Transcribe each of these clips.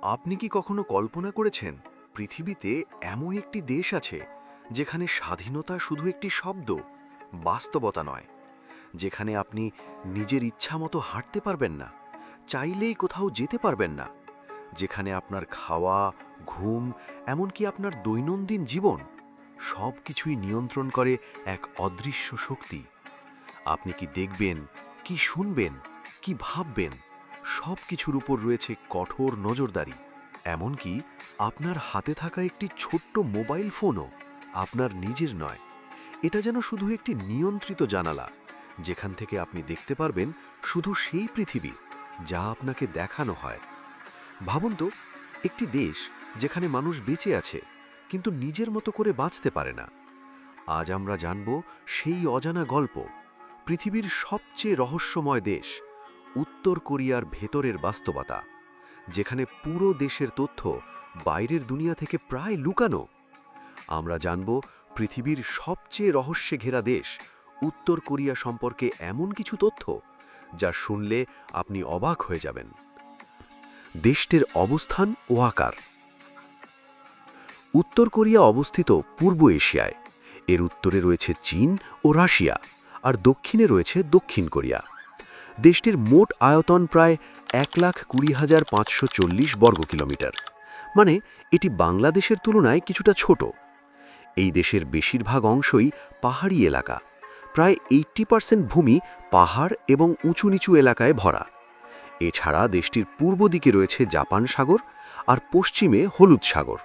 আপনি কি কখনো কল্পনা করেছেন পৃথিবীতে এমন একটি দেশ আছে যেখানে স্বাধীনতা শুধু একটি শব্দ, বাস্তবতা নয়, যেখানে আপনি নিজের ইচ্ছামতো হাঁটতে পারবেন না, চাইলেই কোথাও যেতে পারবেন না, যেখানে আপনার খাওয়া, ঘুম, এমনকি আপনার দৈনন্দিন জীবন সব কিছুই নিয়ন্ত্রণ করে এক অদৃশ্য শক্তি? আপনি কি দেখবেন, কি শুনবেন, কি ভাববেন, সব কিছুর উপর রয়েছে কঠোর নজরদারি। এমনকি আপনার হাতে থাকা একটি ছোট্ট মোবাইল ফোনও আপনার নিজের নয়। এটা যেন শুধু একটি নিয়ন্ত্রিত জানালা, যেখান থেকে আপনি দেখতে পারবেন শুধু সেই পৃথিবী যা আপনাকে দেখানো হয়। ভাবুন তো, একটি দেশ যেখানে মানুষ বেঁচে আছে কিন্তু নিজের মতো করে বাঁচতে পারে না। আজ আমরা জানব সেই অজানা গল্প, পৃথিবীর সবচেয়ে রহস্যময় দেশ, উত্তর কোরিয়ার ভেতরের বাস্তবতা, যেখানে পুরো দেশের তথ্য বাইরের দুনিয়া থেকে প্রায় লুকানো। আমরা জানব পৃথিবীর সবচেয়ে রহস্যে ঘেরা দেশ উত্তর কোরিয়া সম্পর্কে এমন কিছু তথ্য যা শুনলে আপনি অবাক হয়ে যাবেন। দেশটির অবস্থান ও আকার। উত্তর কোরিয়া অবস্থিত পূর্ব এশিয়ায়। এর উত্তরে রয়েছে চীন ও রাশিয়া, আর দক্ষিণে রয়েছে দক্ষিণ কোরিয়া। দেশটির মোট আয়তন প্রায় 1,20,540 বর্গ কিলোমিটার, মানে এটি বাংলাদেশের তুলনায় কিছুটা ছোট। এই দেশের বেশিরভাগ অংশই পাহাড়ি এলাকা, প্রায় 80% ভূমি পাহাড় এবং উঁচু নিচু এলাকায় ভরা। এছাড়া দেশটির পূর্ব দিকে রয়েছে জাপান সাগর আর পশ্চিমে হলুদ সাগর।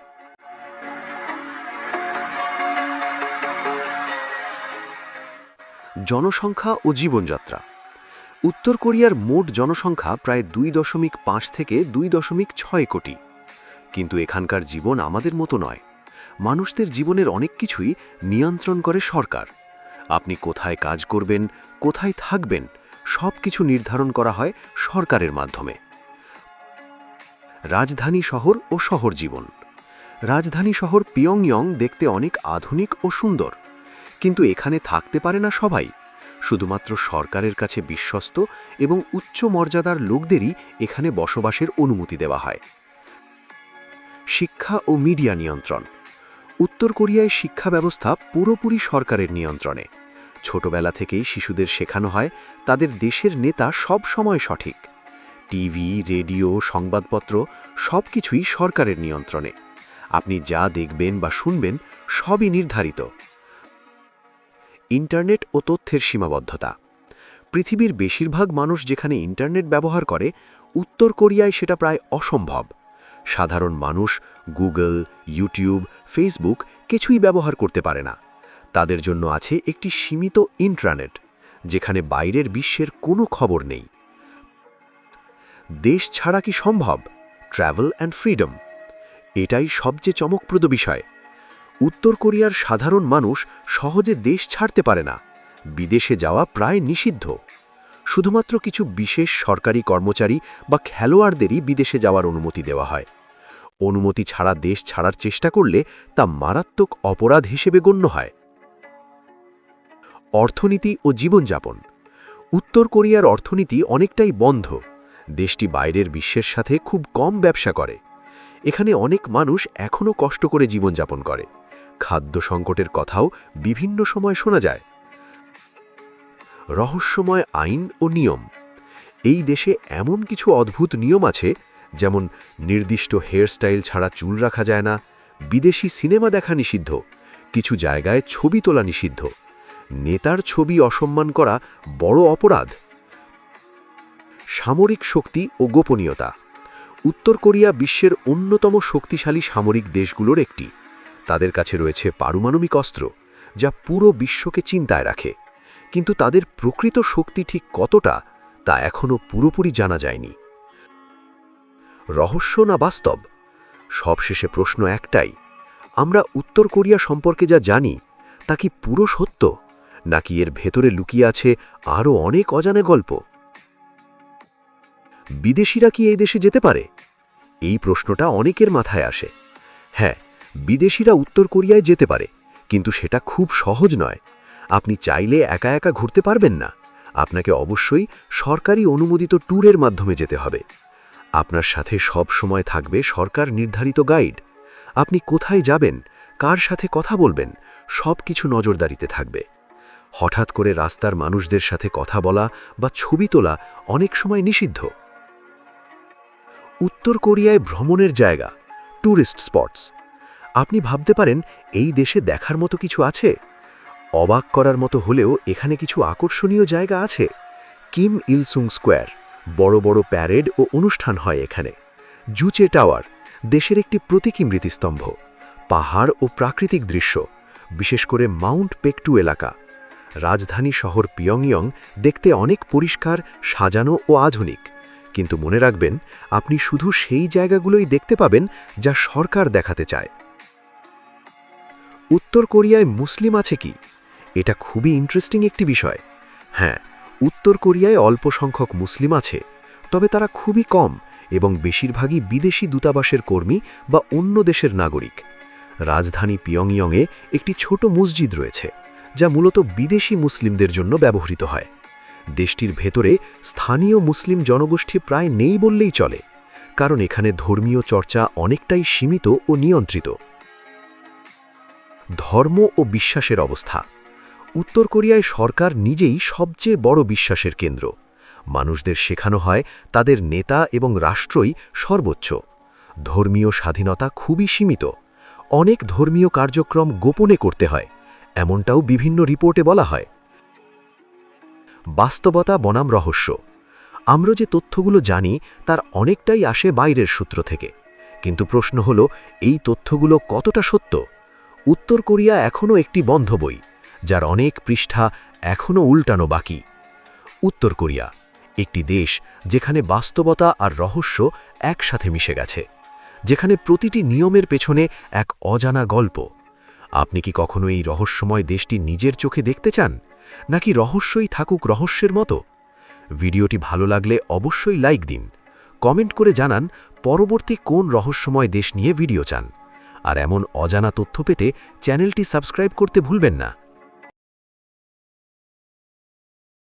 জনসংখ্যা ও জীবনযাত্রা। উত্তর কোরিয়ার মোট জনসংখ্যা প্রায় 2.5 থেকে 2.6 কোটি। কিন্তু এখানকার জীবন আমাদের মতো নয়। মানুষদের জীবনের অনেক কিছুই নিয়ন্ত্রণ করে সরকার। আপনি কোথায় কাজ করবেন, কোথায় থাকবেন, সব কিছু নির্ধারণ করা হয় সরকারের মাধ্যমে। রাজধানী শহর ও শহর জীবন। রাজধানী শহর পিয়ংইয়ং দেখতে অনেক আধুনিক ও সুন্দর, কিন্তু এখানে থাকতে পারে না সবাই। শুধুমাত্র সরকারের কাছে বিশ্বস্ত এবং উচ্চ মর্যাদার লোকদেরই এখানে বসবাসের অনুমতি দেওয়া হয়। শিক্ষা ও মিডিয়া নিয়ন্ত্রণ। উত্তর কোরিয়ায় শিক্ষা ব্যবস্থা পুরোপুরি সরকারের নিয়ন্ত্রণে। ছোটবেলা থেকেই শিশুদের শেখানো হয় তাদের দেশের নেতা সব সময় সঠিক। টিভি, রেডিও, সংবাদপত্র সব কিছুই সরকারের নিয়ন্ত্রণে। আপনি যা দেখবেন বা শুনবেন সবই নির্ধারিত। ইন্টারনেট ও তথ্যের সীমাবদ্ধতা। পৃথিবীর বেশিরভাগ মানুষ যেখানে ইন্টারনেট ব্যবহার করে, উত্তর কোরিয়ায় সেটা প্রায় অসম্ভব। সাধারণ মানুষ গুগল, ইউটিউব, ফেসবুক কিছুই ব্যবহার করতে পারে না। তাদের জন্য আছে একটি সীমিত ইন্টারনেট, যেখানে বাইরের বিশ্বের কোনো খবর নেই। দেশ ছাড়া কি সম্ভব? ট্রাভেল অ্যান্ড ফ্রিডম, এটাই সবচেয়ে চমকপ্রদ বিষয়। উত্তর কোরিয়ার সাধারণ মানুষ সহজে দেশ ছাড়তে পারে না। বিদেশে যাওয়া প্রায় নিষিদ্ধ। শুধুমাত্র কিছু বিশেষ সরকারি কর্মচারী বা খেলোয়াড়দেরই বিদেশে যাওয়ার অনুমতি দেওয়া হয়। অনুমতি ছাড়া দেশ ছাড়ার চেষ্টা করলে তা মারাত্মক অপরাধ হিসেবে গণ্য হয়। অর্থনীতি ও জীবনযাপন। উত্তর কোরিয়ার অর্থনীতি অনেকটাই বন্ধ। দেশটি বাইরের বিশ্বের সাথে খুব কম ব্যবসা করে। এখানে অনেক মানুষ এখনও কষ্ট করে জীবনযাপন করে। খাদ্য সংকটের কথাও বিভিন্ন সময় শোনা যায়। রহস্যময় আইন ও নিয়ম। এই দেশে এমন কিছু অদ্ভুত নিয়ম আছে, যেমন নির্দিষ্ট হেয়ারস্টাইল ছাড়া চুল রাখা যায় না, বিদেশি সিনেমা দেখা নিষিদ্ধ, কিছু জায়গায় ছবি তোলা নিষিদ্ধ, নেতার ছবি অসম্মান করা বড় অপরাধ। সামরিক শক্তি ও গোপনীয়তা। উত্তর কোরিয়া বিশ্বের অন্যতম শক্তিশালী সামরিক দেশগুলোর একটি। তাদের কাছে রয়েছে পারমাণবিক অস্ত্র, যা পুরো বিশ্বকে চিন্তায় রাখে। কিন্তু তাদের প্রকৃত শক্তি ঠিক কতটা তা এখনও পুরোপুরি জানা যায়নি। রহস্য না বাস্তব? সবশেষে প্রশ্ন একটাই, আমরা উত্তর কোরিয়া সম্পর্কে যা জানি তা কি পুরো সত্য, নাকি এর ভেতরে লুকিয়ে আছে আরও অনেক অজানা গল্প? বিদেশিরা কি এই দেশে যেতে পারে? এই প্রশ্নটা অনেকের মাথায় আসে। হ্যাঁ, বিদেশিরা উত্তর কোরিয়ায় যেতে পারে, কিন্তু সেটা খুব সহজ নয়। আপনি চাইলে একা একা ঘুরতে পারবেন না। আপনাকে অবশ্যই সরকারি অনুমোদিত ট্যুরের মাধ্যমে যেতে হবে। আপনার সাথে সব সময় থাকবে সরকার নির্ধারিত গাইড। আপনি কোথায় যাবেন, কার সাথে কথা বলবেন, সব কিছু নজরদারিতে থাকবে। হঠাৎ করে রাস্তার মানুষদের সাথে কথা বলা বা ছবি তোলা অনেক সময় নিষিদ্ধ। উত্তর কোরিয়ায় ভ্রমণের জায়গা, ট্যুরিস্ট স্পটস। আপনি ভাবতে পারেন এই দেশে দেখার মতো কিছু আছে। অবাক করার মতো হলেও এখানে কিছু আকর্ষণীয় জায়গা আছে। কিম ইলসুং স্কোয়ার, বড় বড় প্যারেড ও অনুষ্ঠান হয় এখানে। জুচে টাওয়ার, দেশের একটি প্রতীকী স্মৃতিস্তম্ভ। পাহাড় ও প্রাকৃতিক দৃশ্য, বিশেষ করে মাউন্ট পেকটু এলাকা। রাজধানী শহর পিয়ংইয়ং দেখতে অনেক পরিষ্কার, সাজানো ও আধুনিক। কিন্তু মনে রাখবেন, আপনি শুধু সেই জায়গাগুলোই দেখতে পাবেন যা সরকার দেখাতে চায়। উত্তর কোরিয়ায় মুসলিম আছে কি? এটা খুবই ইন্টারেস্টিং একটি বিষয়। হ্যাঁ, উত্তর কোরিয়ায় অল্প সংখ্যক মুসলিম আছে, তবে তারা খুবই কম এবং বেশিরভাগই বিদেশি দূতাবাসের কর্মী বা অন্য দেশের নাগরিক। রাজধানী পিয়ংইয়ংয়ে একটি ছোট মসজিদ রয়েছে, যা মূলত বিদেশি মুসলিমদের জন্য ব্যবহৃত হয়। দেশটির ভেতরে স্থানীয় মুসলিম জনগোষ্ঠী প্রায় নেই বললেই চলে, কারণ এখানে ধর্মীয় চর্চা অনেকটাই সীমিত ও নিয়ন্ত্রিত। ধর্ম ও বিশ্বাসের অবস্থা। উত্তর কোরিয়ায় সরকার নিজেই সবচেয়ে বড় বিশ্বাসের কেন্দ্র। মানুষদের শেখানো হয় তাদের নেতা এবং রাষ্ট্রই সর্বোচ্চ। ধর্মীয় স্বাধীনতা খুবই সীমিত। অনেক ধর্মীয় কার্যক্রম গোপনে করতে হয়, এমনটাও বিভিন্ন রিপোর্টে বলা হয়। বাস্তবতা বনাম রহস্য। আমরা যে তথ্যগুলো জানি তার অনেকটাই আসে বাইরের সূত্র থেকে, কিন্তু প্রশ্ন হলো এই তথ্যগুলো কতটা সত্য। উত্তর কোরিয়া এখনও একটি বন্ধ বই, যার অনেক পৃষ্ঠা এখনও উল্টানো বাকি। উত্তর কোরিয়া একটি দেশ যেখানে বাস্তবতা আর রহস্য একসাথে মিশে গেছে, যেখানে প্রতিটি নিয়মের পেছনে এক অজানা গল্প। আপনি কি কখনো এই রহস্যময় দেশটি নিজের চোখে দেখতে চান, নাকি রহস্যই থাকুক রহস্যের মতো? ভিডিওটি ভালো লাগলে অবশ্যই লাইক দিন, কমেন্ট করে জানান পরবর্তী কোন রহস্যময় দেশ নিয়ে ভিডিও চান। আর এমন অজানা তথ্য পেতে চ্যানেলটি সাবস্ক্রাইব করতে ভুলবেন না।